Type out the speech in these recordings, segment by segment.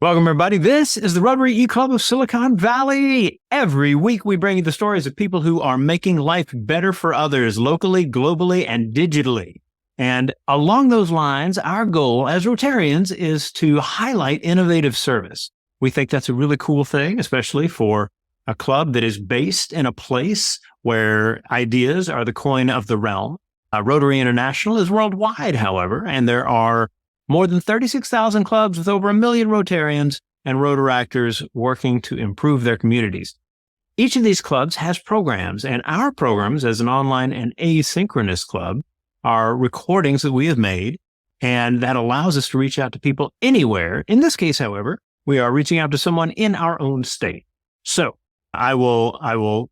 Welcome, everybody. This is the Rotary E-Club of Silicon Valley. Every week, we bring you the stories of people who are making life better for others locally, globally, and digitally. And along those lines, our goal as Rotarians is to highlight innovative service. We think that's a really cool thing, especially for a club that is based in a place where ideas are the coin of the realm. Rotary International is worldwide, however, and there are more than 36,000 clubs with over 1 million Rotarians and Rotaractors working to improve their communities. Each of these clubs has programs, and our programs as an online and asynchronous club are recordings that we have made, and that allows us to reach out to people anywhere. In this case, however, we are reaching out to someone in our own state. So I will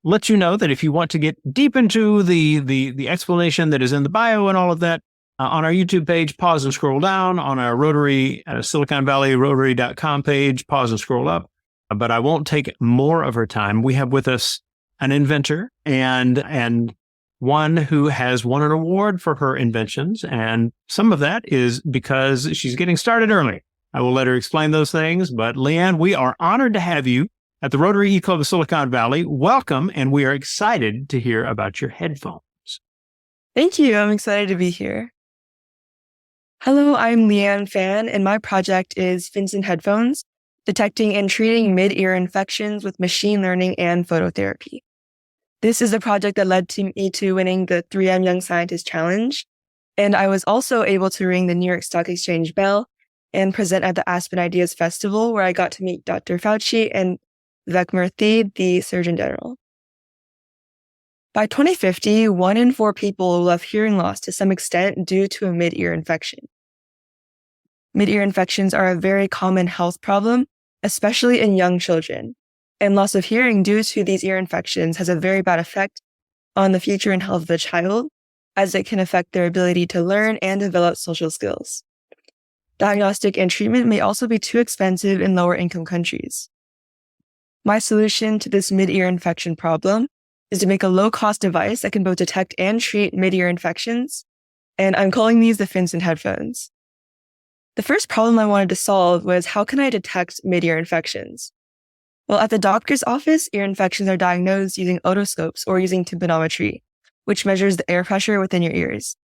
let you know that if you want to get deep into the explanation that is in the bio and all of that, on our YouTube page, pause and scroll down. On our Rotary, Silicon Valley Rotary.com page, pause and scroll up. But I won't take more of her time. We have with us an inventor and one who has won an award for her inventions. And some of that is because she's getting started early. I will let her explain those things. But Leanne, we are honored to have you at the Rotary E-Club of Silicon Valley. Welcome, and we are excited to hear about your headphones. Thank you. I'm excited to be here. Hello, I'm Leanne Fan, and my project is Finsen Headphones, detecting and treating mid-ear infections with machine learning and phototherapy. This is a project that led me to winning the 3M Young Scientist Challenge, and I was also able to ring the New York Stock Exchange bell and present at the Aspen Ideas Festival, where I got to meet Dr. Fauci and Vivek Murthy, the Surgeon General. By 2050, 1 in 4 people will have hearing loss to some extent due to a mid-ear infection. Mid-ear infections are a very common health problem, especially in young children, and loss of hearing due to these ear infections has a very bad effect on the future and health of the child, as it can affect their ability to learn and develop social skills. Diagnostic and treatment may also be too expensive in lower-income countries. My solution to this mid-ear infection problem is to make a low-cost device that can both detect and treat mid-ear infections, and I'm calling these the Finsen Headphones. The first problem I wanted to solve was, how can I detect mid-ear infections? Well, at the doctor's office, ear infections are diagnosed using otoscopes or using tympanometry, which measures the air pressure within your ears.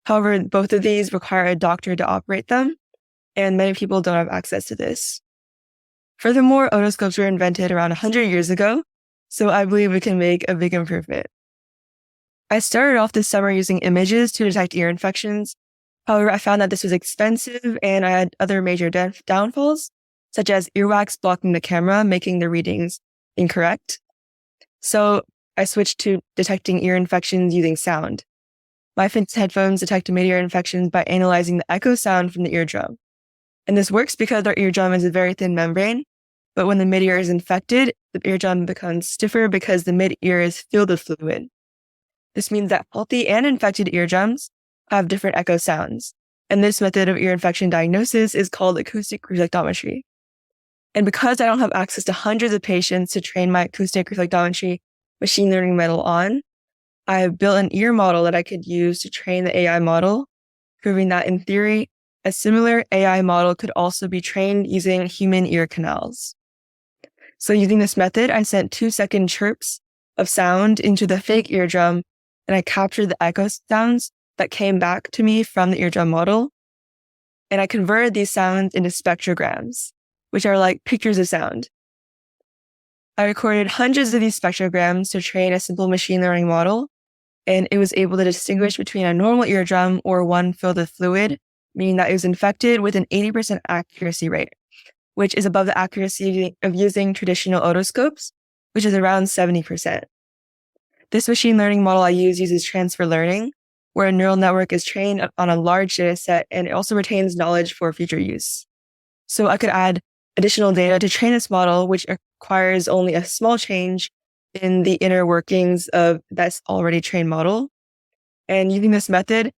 However, both of these require a doctor to operate them, and many people don't have access to this. Furthermore, otoscopes were invented around 100 years ago, so I believe we can make a big improvement. I started off this summer using images to detect ear infections. However, I found that this was expensive and I had other major downfalls, such as earwax blocking the camera, making the readings incorrect. So I switched to detecting ear infections using sound. My Finsen headphones detect mid-ear infections by analyzing the echo sound from the eardrum. And this works because our eardrum is a very thin membrane, but when the mid-ear is infected, the eardrum becomes stiffer because the mid-ear is filled with fluid. This means that healthy and infected eardrums have different echo sounds, and this method of ear infection diagnosis is called acoustic reflectometry. And because I don't have access to hundreds of patients to train my acoustic reflectometry machine learning model on, I have built an ear model that I could use to train the AI model, proving that in theory, a similar AI model could also be trained using human ear canals. So using this method, I sent 2-second chirps of sound into the fake eardrum, and I captured the echo sounds that came back to me from the eardrum model. And I converted these sounds into spectrograms, which are like pictures of sound. I recorded hundreds of these spectrograms to train a simple machine learning model, and it was able to distinguish between a normal eardrum or one filled with fluid, meaning that it was infected with an 80% accuracy rate, which is above the accuracy of using traditional otoscopes, which is around 70%. This machine learning model I use uses transfer learning, where a neural network is trained on a large data set and it also retains knowledge for future use. So I could add additional data to train this model, which requires only a small change in the inner workings of this already trained model. And using this method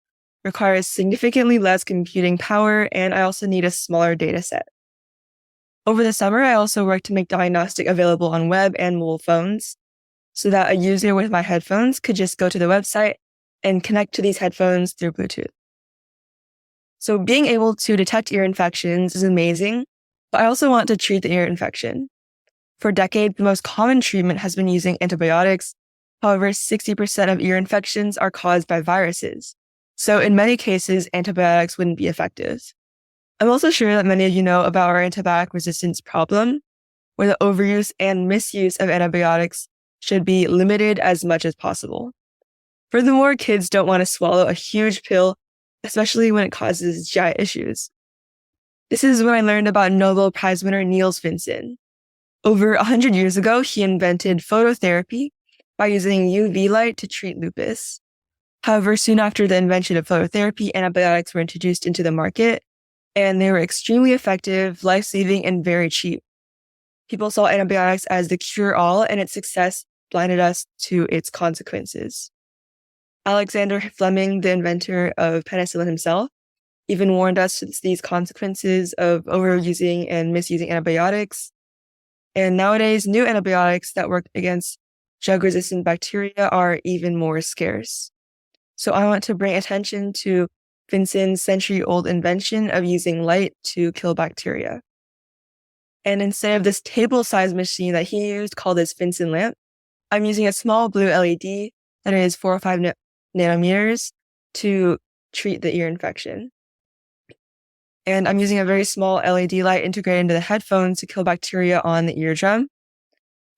requires significantly less computing power, and I also need a smaller data set. Over the summer, I also worked to make Diagnostic available on web and mobile phones so that a user with my headphones could just go to the website and connect to these headphones through Bluetooth. So being able to detect ear infections is amazing, But I also want to treat the ear infection. For decades, the most common treatment has been using antibiotics. However, 60% of ear infections are caused by viruses. So in many cases, antibiotics wouldn't be effective. I'm also sure that many of you know about our antibiotic resistance problem, where the overuse and misuse of antibiotics should be limited as much as possible. Furthermore, kids don't want to swallow a huge pill, especially when it causes GI issues. This is when I learned about Nobel Prize winner Niels Finsen. Over 100 years ago, he invented phototherapy by using UV light to treat lupus. However, soon after the invention of phototherapy, antibiotics were introduced into the market, and they were extremely effective, life-saving, and very cheap. People saw antibiotics as the cure-all, and its success blinded us to its consequences. Alexander Fleming, the inventor of penicillin himself, even warned us of these consequences of overusing and misusing antibiotics. And nowadays, new antibiotics that work against drug-resistant bacteria are even more scarce. So I want to bring attention to Finsen's century-old invention of using light to kill bacteria. And instead of this table-sized machine that he used called his Finsen lamp, I'm using a small blue LED that is 4 or 5 nanometers to treat the ear infection. And I'm using a very small LED light integrated into the headphones to kill bacteria on the eardrum.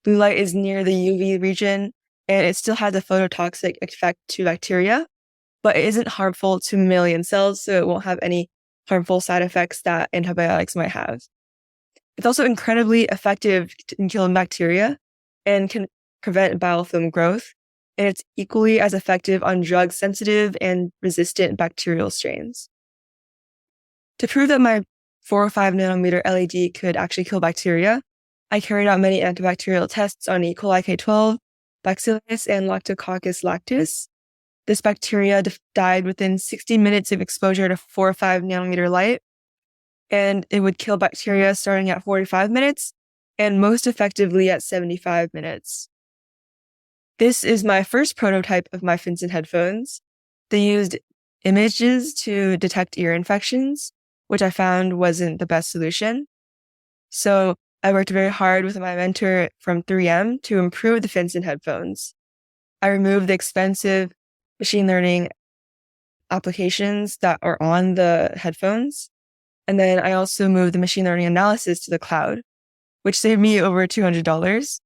Blue light is near the UV region, and it still has a phototoxic effect to bacteria, but it isn't harmful to mammalian cells, so it won't have any harmful side effects that antibiotics might have. It's also incredibly effective in killing bacteria and can prevent biofilm growth, and it's equally as effective on drug-sensitive and resistant bacterial strains. To prove that my 4 or 5 nanometer LED could actually kill bacteria, I carried out many antibacterial tests on E. coli K12, Bacillus, and Lactococcus lactis. This bacteria died within 60 minutes of exposure to 4 or 5 nanometer light, and it would kill bacteria starting at 45 minutes and most effectively at 75 minutes. This is my first prototype of my Finsen headphones. They used images to detect ear infections, which I found wasn't the best solution. So I worked very hard with my mentor from 3M to improve the Finsen headphones. I removed the expensive machine learning applications that are on the headphones. And then I also moved the machine learning analysis to the cloud, which saved me over $200.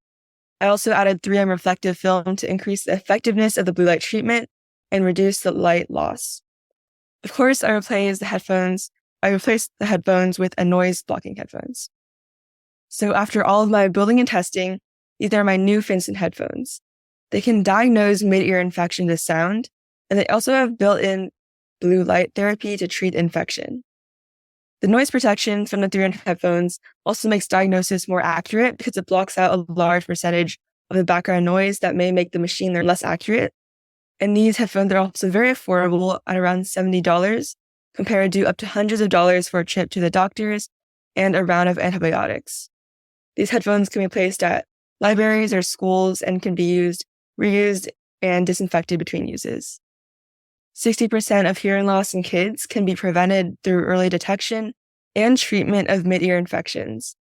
I also added 3M reflective film to increase the effectiveness of the blue light treatment and reduce the light loss. Of course, I replaced the headphones with a noise blocking headphones. So after all of my building and testing, these are my new Finsen headphones. They can diagnose mid-ear infection with sound, and they also have built-in blue light therapy to treat infection. The noise protection from the 3M headphones also makes diagnosis more accurate because it blocks out a large percentage of the background noise that may make the machine learn less accurate. And these headphones are also very affordable at around $70, compared to up to hundreds of dollars for a trip to the doctors and a round of antibiotics. These headphones can be placed at libraries or schools and can be reused, and disinfected between uses. 60% of hearing loss in kids can be prevented through early detection and treatment of mid-ear infections.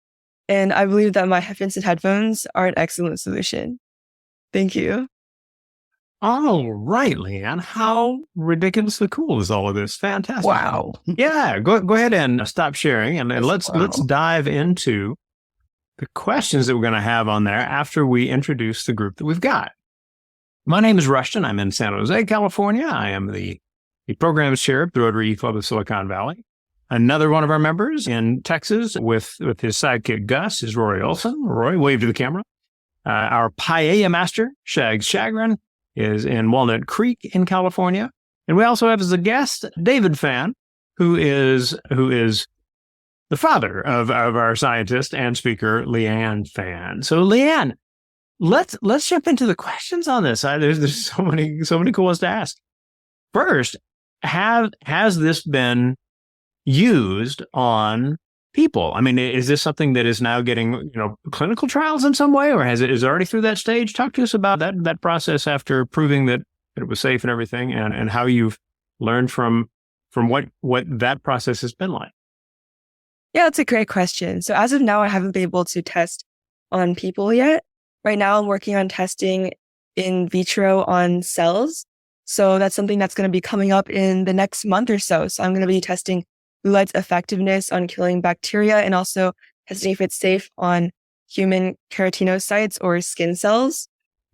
And I believe that my Finsen headphones are an excellent solution. Thank you. All right, Leanne. How ridiculously cool is all of this? Fantastic. Wow. Yeah, go ahead and stop sharing, and let's dive into the questions that we're going to have on there after we introduce the group that we've got. My name is Rushton. I'm in San Jose, California. I am the programs chair of the Rotary Club of Silicon Valley. Another one of our members in Texas with his sidekick Gus is Rory Olson. Rory, wave to the camera. Our paella master, Shags Shagrin, is in Walnut Creek in California. And we also have as a guest David Fan, who is the father of our scientist and speaker, Leanne Fan. So Leanne, let's jump into the questions on this. There's so many cool ones to ask. First, has this been used on people? I mean, is this something that is now getting clinical trials in some way, or is it already through that stage? Talk to us about that process after proving that it was safe and everything, and how you've learned from what that process has been like. Yeah, that's a great question. So as of now, I haven't been able to test on people yet. Right now, I'm working on testing in vitro on cells. So that's something that's going to be coming up in the next month or so. So I'm going to be testing blue light's effectiveness on killing bacteria and also testing if it's safe on human keratinocytes or skin cells.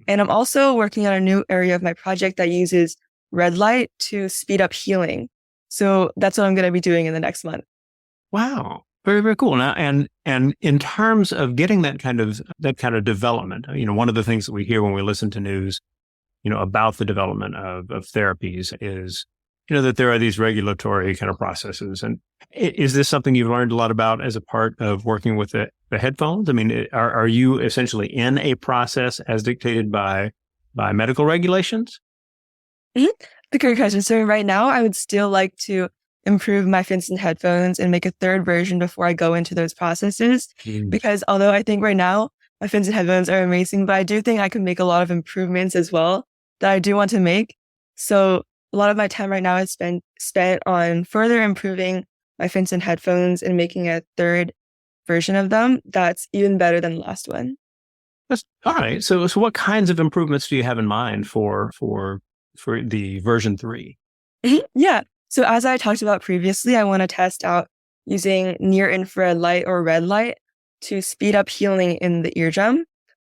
And I'm also working on a new area of my project that uses red light to speed up healing. So that's what I'm going to be doing in the next month. Wow. Very, very cool. Now, and in terms of getting that kind of development, one of the things that we hear when we listen to news, about the development of therapies is, that there are these regulatory kind of processes. And is this something you've learned a lot about as a part of working with the headphones? I mean, are you essentially in a process as dictated by medical regulations? Mm-hmm. The great question. So right now, I would still like to improve my Finsen headphones and make a third version before I go into those processes. Because although I think right now my Finsen headphones are amazing, but I do think I can make a lot of improvements as well that I do want to make. So a lot of my time right now is spent on further improving my Finsen headphones and making a third version of them that's even better than the last one. That's all right. So what kinds of improvements do you have in mind for the version 3? Yeah. So as I talked about previously, I want to test out using near infrared light or red light to speed up healing in the eardrum.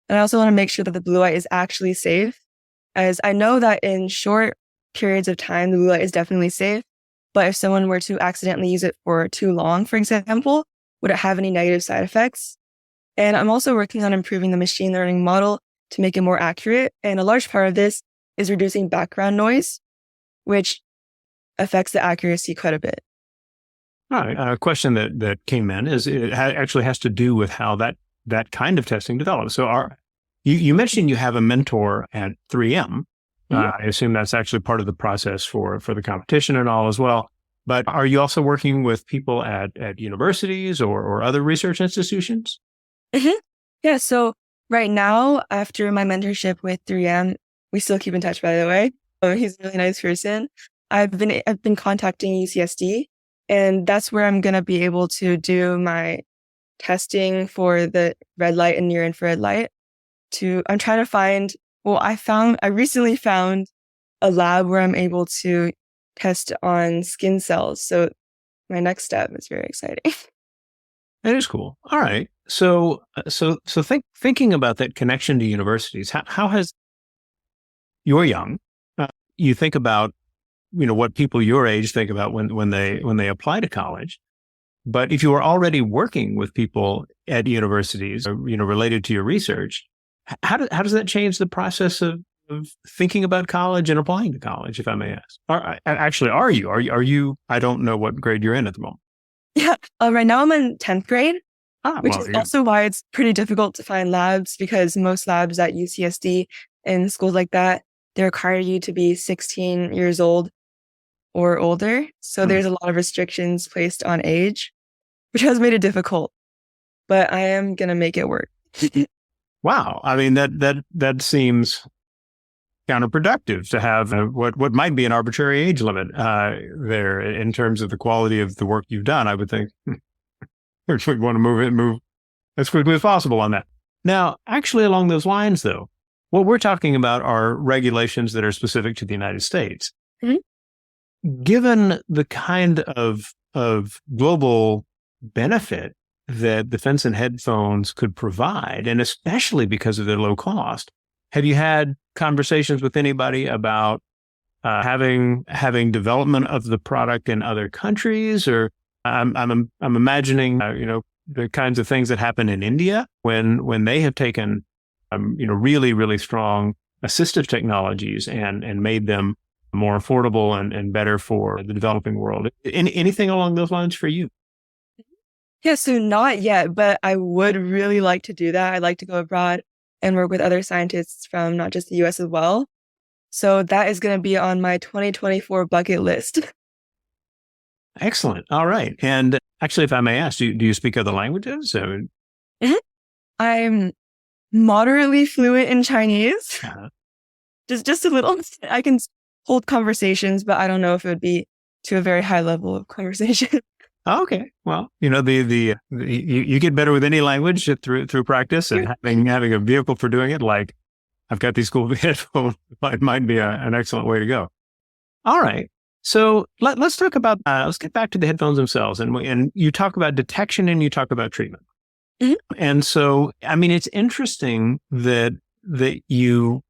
And I also want to make sure that the blue light is actually safe, as I know that in short periods of time, the blue light is definitely safe. But if someone were to accidentally use it for too long, for example, would it have any negative side effects? And I'm also working on improving the machine learning model to make it more accurate. And a large part of this is reducing background noise, which affects the accuracy quite a bit. All right. A question that came in is it actually has to do with how that kind of testing develops. So you mentioned you have a mentor at 3M. I assume that's actually part of the process for the competition and all as well. But are you also working with people at universities or other research institutions? Mm-hmm. Yeah. So right now, after my mentorship with 3M, we still keep in touch, by the way. He's a really nice person. I've been contacting UCSD, and that's where I'm going to be able to do my testing for the red light and near infrared light. I'm trying to find, I recently found a lab where I'm able to test on skin cells. So my next step is very exciting. That is cool. All right. So thinking about that connection to universities, how has you're young, you think about what people your age think about when they apply to college. But if you are already working with people at universities, related to your research, how does that change the process of thinking about college and applying to college, if I may ask? Are you? I don't know what grade you're in at the moment. Yeah. Right now I'm in 10th grade, which is yeah. also why it's pretty difficult to find labs, because most labs at UCSD and schools like that, they require you to be 16 years old or older. So there's a lot of restrictions placed on age, which has made it difficult, but I am going to make it work. Wow. I mean, that seems counterproductive to have what might be an arbitrary age limit there in terms of the quality of the work you've done. I would think we want to move as quickly as possible on that. Now, actually, along those lines, though, what we're talking about are regulations that are specific to the United States. Mm-hmm. Given the kind of global benefit that the Finsen headphones could provide, and especially because of their low cost, have you had conversations with anybody about having development of the product in other countries? Or I'm imagining the kinds of things that happen in India when they have taken really, really strong assistive technologies and made them more affordable and better for the developing world. Anything along those lines for you? Yeah, so not yet, but I would really like to do that. I'd like to go abroad and work with other scientists from not just the US as well. So that is going to be on my 2024 bucket list. Excellent. All right. And actually, if I may ask, do you speak other languages? I'm moderately fluent in Chinese. Just a little. I can hold conversations, but I don't know if it would be to a very high level of conversation. Okay. Well, you get better with any language through practice, and having a vehicle for doing it. Like I've got these cool headphones. It might be an excellent way to go. All right. So let's talk about. Let's get back to the headphones themselves, and you talk about detection and you talk about treatment. Mhm. And so, I mean, it's interesting that you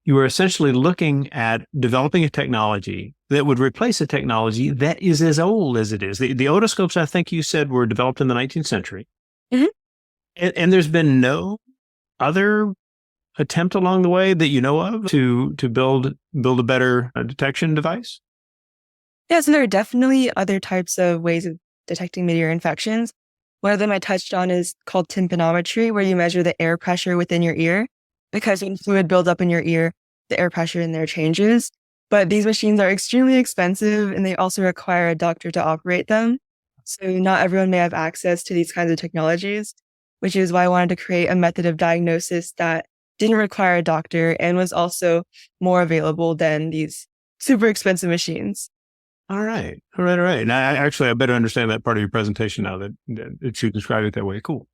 are essentially looking at developing a technology that would replace a technology that is as old as it is. The otoscopes, I think you said, were developed in the 19th century. Mhm. And there's been no other attempt along the way that you know of to build a better detection device? Yeah, so there are definitely other types of ways of detecting mid-ear infections. One of them I touched on is called tympanometry, where you measure the air pressure within your ear, because when fluid builds up in your ear, the air pressure in there changes. But these machines are extremely expensive, and they also require a doctor to operate them. So not everyone may have access to these kinds of technologies, which is why I wanted to create a method of diagnosis that didn't require a doctor and was also more available than these super expensive machines. All right. And I better understand that part of your presentation now that you described it that way. Cool.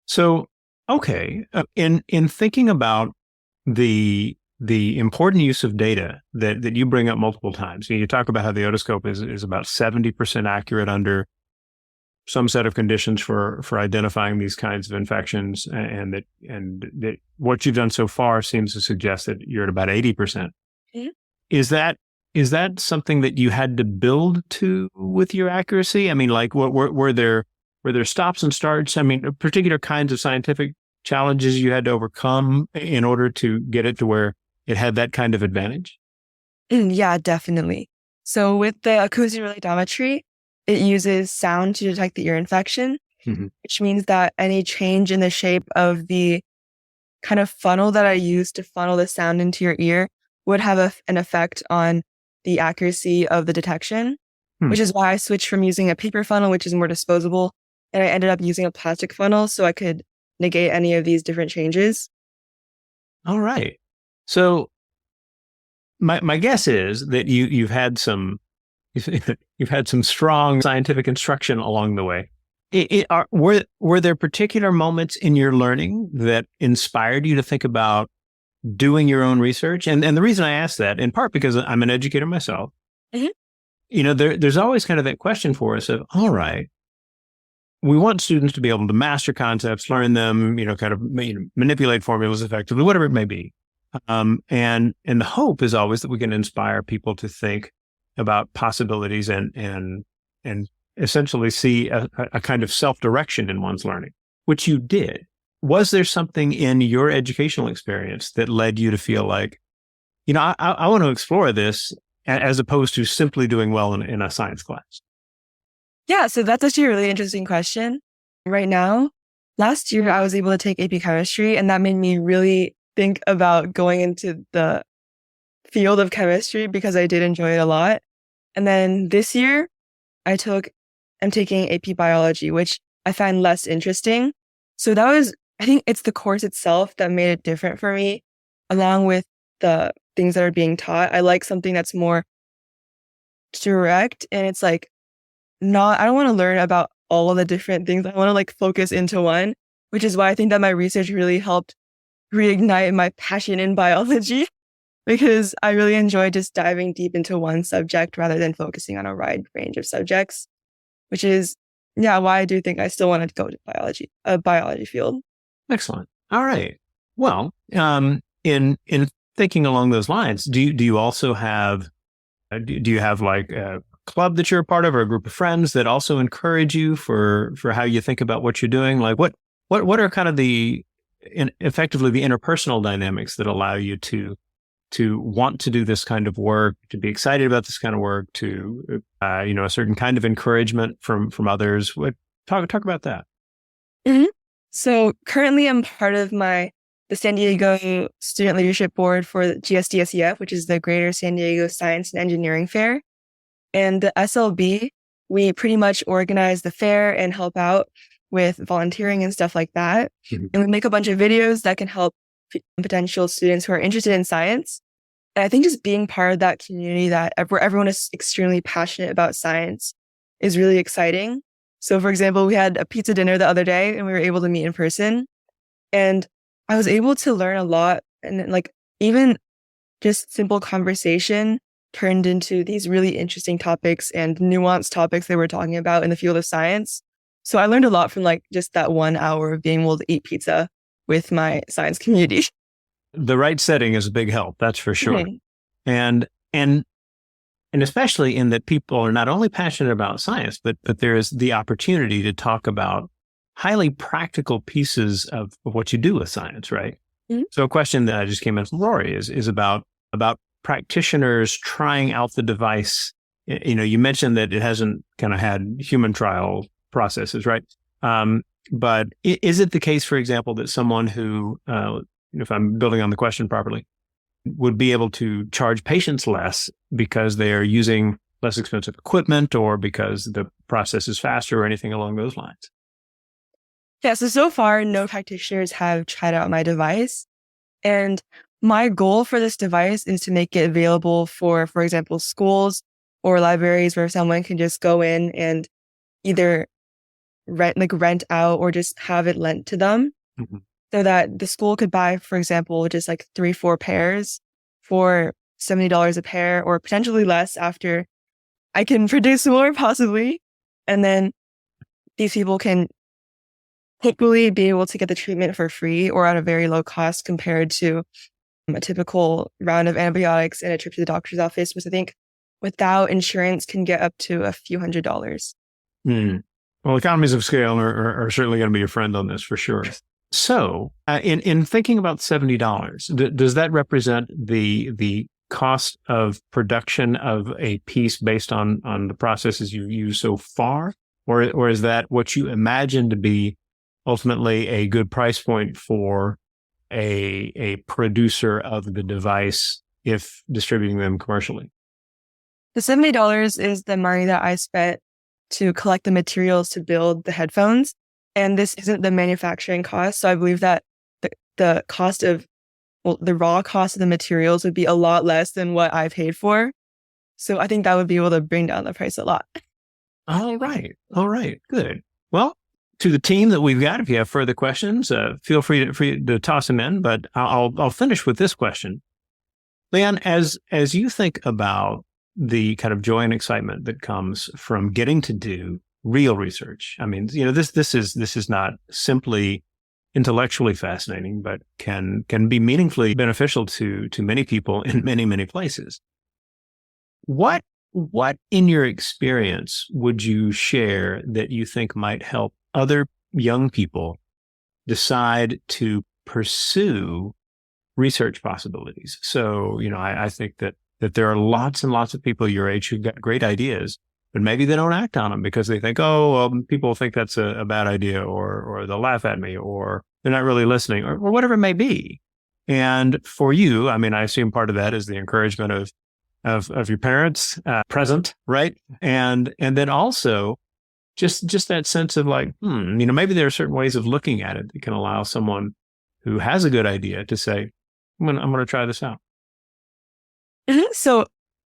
So, okay. In thinking about the important use of data that you bring up multiple times, you talk about how the otoscope is about 70% accurate under some set of conditions for identifying these kinds of infections, and that what you've done so far seems to suggest that you're at about 80%. Mhm. Is that something that you had to build to with your accuracy? I mean, like, were there stops and starts? I mean, particular kinds of scientific challenges you had to overcome in order to get it to where it had that kind of advantage? Yeah, definitely. So with the acoustic reflectometry, it uses sound to detect the ear infection, Mhm. which means that any change in the shape of the kind of funnel that I use to funnel the sound into your ear would have an effect on the accuracy of the detection, Hmm. which is why I switched from using a paper funnel, which is more disposable, and I ended up using a plastic funnel so I could negate any of these different changes. All right. So my guess is that you've had some you've had some strong scientific instruction along the way. Were there particular moments in your learning that inspired you to think about doing your own research? And the reason I ask that, in part because I'm an educator myself, Mhm. there's always kind of that question for us of, all right, we want students to be able to master concepts, learn them, kind of manipulate formulas effectively, whatever it may be. And the hope is always that we can inspire people to think about possibilities and essentially see a kind of self-direction in one's learning, which you did. Was there something in your educational experience that led you to feel like, I want to explore this as opposed to simply doing well in a science class? Yeah, so that's actually a really interesting question. Right now, last year I was able to take AP chemistry, and that made me really think about going into the field of chemistry because I did enjoy it a lot. And then this year I'm taking AP biology, which I find less interesting. So I think it's the course itself that made it different for me, along with the things that are being taught. I like something that's more direct, and it's like, I don't want to learn about all of the different things. I want to like focus into one, which is why I think that my research really helped reignite my passion in biology because I really enjoy just diving deep into one subject rather than focusing on a wide range of subjects, which is, yeah, why I do think I still want to go to a biology field. Excellent. All right. Well, in thinking along those lines, do you also have do you have like a club that you're a part of, or a group of friends that also encourage you for how you think about what you're doing? Like what are kind of effectively the interpersonal dynamics that allow you to want to do this kind of work, to be excited about this kind of work, to a certain kind of encouragement from others? Talk about that. Mhm. So currently I'm part of the San Diego Student Leadership Board for the GSDSEF, which is the Greater San Diego Science and Engineering Fair. And the SLB, we pretty much organize the fair and help out with volunteering and stuff like that. Mhm. And we make a bunch of videos that can help potential students who are interested in science. And I think just being part of that community where everyone is extremely passionate about science is really exciting. So for example, we had a pizza dinner the other day and we were able to meet in person, and I was able to learn a lot, and like even just simple conversation turned into these really interesting topics and nuanced topics they were talking about in the field of science. So I learned a lot from like just that 1 hour of being able to eat pizza with my science community. The right setting is a big help, that's for sure. Mhm. And especially in that people are not only passionate about science, but there is the opportunity to talk about highly practical pieces of what you do with science, right? Mhm. So a question that I just came in from Rory is about practitioners trying out the device. You mentioned that it hasn't kind of had human trial processes, right? But is it the case, for example, that someone who, if I'm building on the question properly, would be able to charge patients less because they are using less expensive equipment or because the process is faster or anything along those lines? Yeah, so far, no practitioners have tried out my device. And my goal for this device is to make it available for example, schools or libraries where someone can just go in and either rent out or just have it lent to them, Mhm. so that the school could buy, for example, just like 3-4 pairs for $70 a pair, or potentially less after I can produce more possibly. And then these people can hopefully be able to get the treatment for free or at a very low cost compared to a typical round of antibiotics and a trip to the doctor's office, which I think without insurance can get up to a few $100s. Hmm. Well, economies of scale are certainly going to be a friend on this for sure. So, in thinking about $70, does that represent the cost of production of a piece based on the processes you've used so far, or is that what you imagine to be ultimately a good price point for a producer of the device if distributing them commercially? The $70 is the money that I spent to collect the materials to build the headphones. And this isn't the manufacturing cost. So I believe that the cost of, well, the raw cost of the materials would be a lot less than what I paid for. So I think that would be able to bring down the price a lot. All right. All right. Good. Well, to the team that we've got, if you have further questions, feel free to toss them in. But I'll finish with this question. Leanne, as you think about the kind of joy and excitement that comes from getting to do real research, I mean, this is not simply intellectually fascinating, but can be meaningfully beneficial to many people in many, many places. What in your experience would you share that you think might help other young people decide to pursue research possibilities? So, I think that there are lots and lots of people your age who've got great ideas, but maybe they don't act on them because they think, oh, well, people think that's a bad idea, or they'll laugh at me, or they're not really listening, or whatever it may be. And for you, I mean, I assume part of that is the encouragement of your parents present, right? And then also just that sense of like, maybe there are certain ways of looking at it that can allow someone who has a good idea to say, I'm going to try this out. So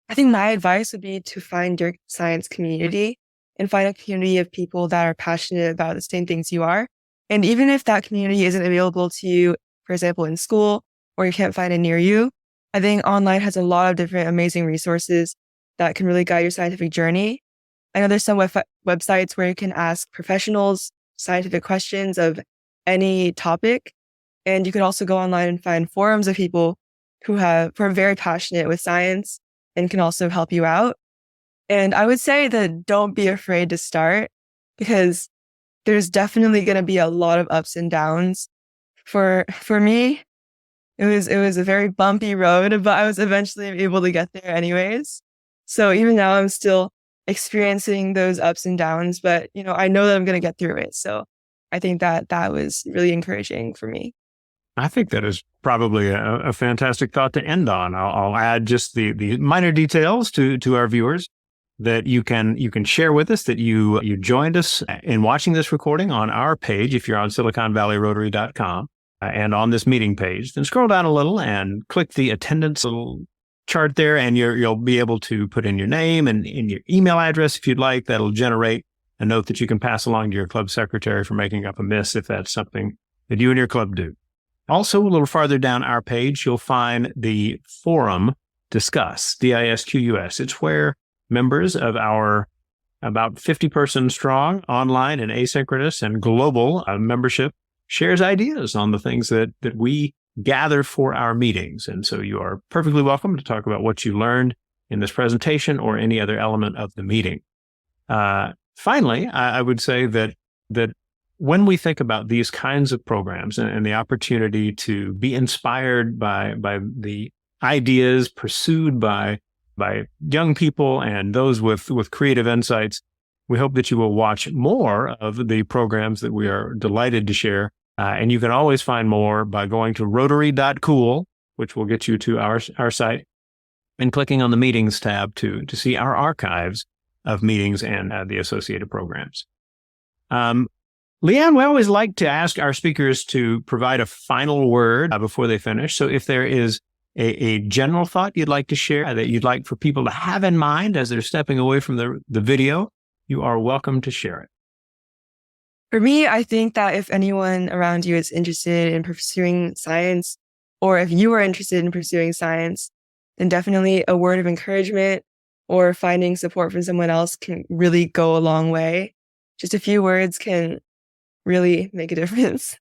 I think my advice would be to find your science community and find a community of people that are passionate about the same things you are. And even if that community isn't available to you, for example, in school, or you can't find it near you, I think online has a lot of different amazing resources that can really guide your scientific journey. I know there's some websites where you can ask professionals scientific questions of any topic. And you can also go online and find forums of people who are very passionate with science and can also help you out. And I would say that don't be afraid to start, because there's definitely going to be a lot of ups and downs. For me, it was a very bumpy road, but I was eventually able to get there anyways. So even now I'm still experiencing those ups and downs, but I know that I'm going to get through it. So I think that was really encouraging for me. I think that is probably a fantastic thought to end on. I'll add just the minor details to our viewers that you can share with us that you joined us in watching this recording on our page if you're on SiliconValleyRotary.com and on this meeting page. Then scroll down a little and click the attendance little chart there, and you'll be able to put in your name and in your email address if you'd like. That'll generate a note that you can pass along to your club secretary for making up a miss if that's something that you and your club do. Also, a little farther down our page, you'll find the forum Discuss, DISQUS. It's where members of our about 50-person strong online and asynchronous and global membership shares ideas on the things that we gather for our meetings. And so you are perfectly welcome to talk about what you learned in this presentation or any other element of the meeting. Finally, I would say that when we think about these kinds of programs and the opportunity to be inspired by the ideas pursued by young people and those with creative insights, we hope that you will watch more of the programs that we are delighted to share. And you can always find more by going to rotary.cool, which will get you to our site, and clicking on the meetings tab to see our archives of meetings and the associated programs. Leanne, we always like to ask our speakers to provide a final word before they finish. So if there is a general thought you'd like to share that you'd like for people to have in mind as they're stepping away from the video, you are welcome to share it. For me, I think that if anyone around you is interested in pursuing science, or if you are interested in pursuing science, then definitely a word of encouragement or finding support from someone else can really go a long way. Just a few words can really make a difference.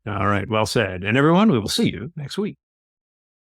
All right. Well said. And everyone, we will see you next week.